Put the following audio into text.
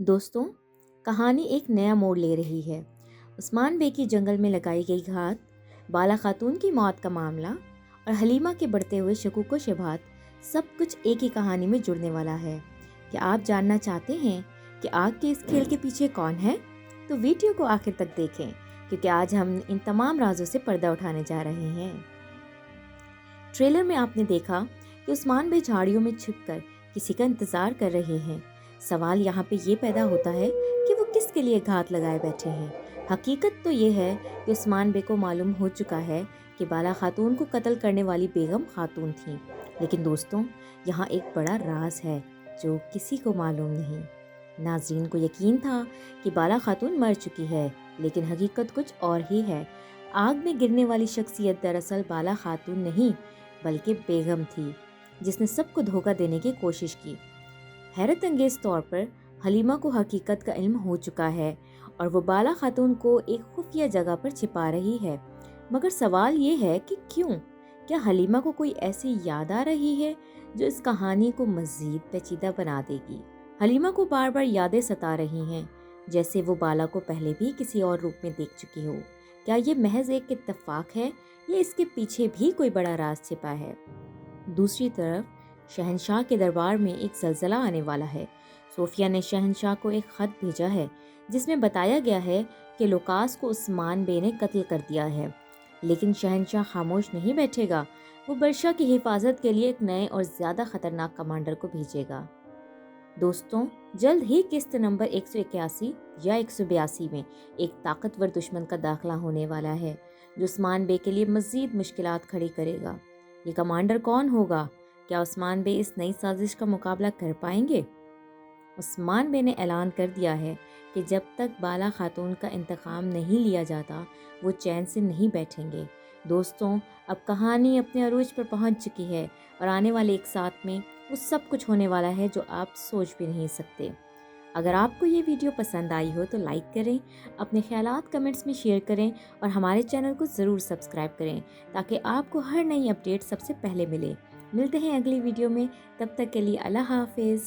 दोस्तों, कहानी एक नया मोड़ ले रही है। उस्मान बे की जंगल में लगाई गई घात, बाला खातून की मौत का मामला और हलीमा के बढ़ते हुए शकूक व शुबहात, सब कुछ एक ही कहानी में जुड़ने वाला है। क्या आप जानना चाहते हैं कि आग के इस खेल के पीछे कौन है? तो वीडियो को आखिर तक देखें, क्योंकि आज हम इन तमाम राजों से पर्दा उठाने जा रहे हैं। ट्रेलर में आपने देखा कि उस्मान बे झाड़ियों में छिपकर किसी का इंतजार कर रहे हैं। सवाल यहाँ पे ये पैदा होता है कि वो किसके लिए घात लगाए बैठे हैं। हकीकत तो ये है कि उस्मान बे को मालूम हो चुका है कि बाला खातून को कत्ल करने वाली बेगम खातून थी। लेकिन दोस्तों, यहाँ एक बड़ा राज है जो किसी को मालूम नहीं। नाज़रीन को यकीन था कि बाला खातून मर चुकी है, लेकिन हकीकत कुछ और ही है। आग में गिरने वाली शख्सियत दरअसल बाला खातून नहीं, बल्कि बेगम थी, जिसने सबको धोखा देने की कोशिश की। हैरत अंगेज तौर पर हलीमा को हकीकत का इल्म हो चुका है और वो बाला खातून को एक खुफिया जगह पर छिपा रही है। मगर सवाल ये है कि क्यों? क्या हलीमा को कोई ऐसी याद आ रही है जो इस कहानी को मज़ीद पेचीदा बना देगी? हलीमा को बार बार यादें सता रही हैं, जैसे वो बाला को पहले भी किसी और रूप में देख चुकी हो। क्या ये महज एक इत्तेफाक है या इसके पीछे भी कोई बड़ा राज छिपा है? दूसरी तरफ शहंशाह के दरबार में एक ज़लज़ला आने वाला है। सोफिया ने शहंशाह को एक ख़त भेजा है जिसमें बताया गया है कि लुकास को उस्मान बे ने कत्ल कर दिया है। लेकिन शहंशाह खामोश नहीं बैठेगा। वो बर्शा की हिफाजत के लिए एक नए और ज़्यादा ख़तरनाक कमांडर को भेजेगा। दोस्तों, जल्द ही किस्त नंबर 181 या 182 में एक ताकतवर दुश्मन का दाखिला होने वाला है जो उस्मान बे के लिए मज़ीद मुश्किलात खड़ी करेगा। ये कमांडर कौन होगा? क्या उस्मान बे इस नई साजिश का मुकाबला कर पाएंगे? उस्मान बे ने ऐलान कर दिया है कि जब तक बाला खातून का इंतकाम नहीं लिया जाता, वो चैन से नहीं बैठेंगे। दोस्तों, अब कहानी अपने अरूज पर पहुंच चुकी है और आने वाले एक साथ में वो सब कुछ होने वाला है जो आप सोच भी नहीं सकते। अगर आपको ये वीडियो पसंद आई हो तो लाइक करें, अपने ख्यालात कमेंट्स में शेयर करें और हमारे चैनल को ज़रूर सब्सक्राइब करें ताकि आपको हर नई अपडेट सबसे पहले मिले। मिलते हैं अगली वीडियो में, तब तक के लिए अल्लाह हाफिज़।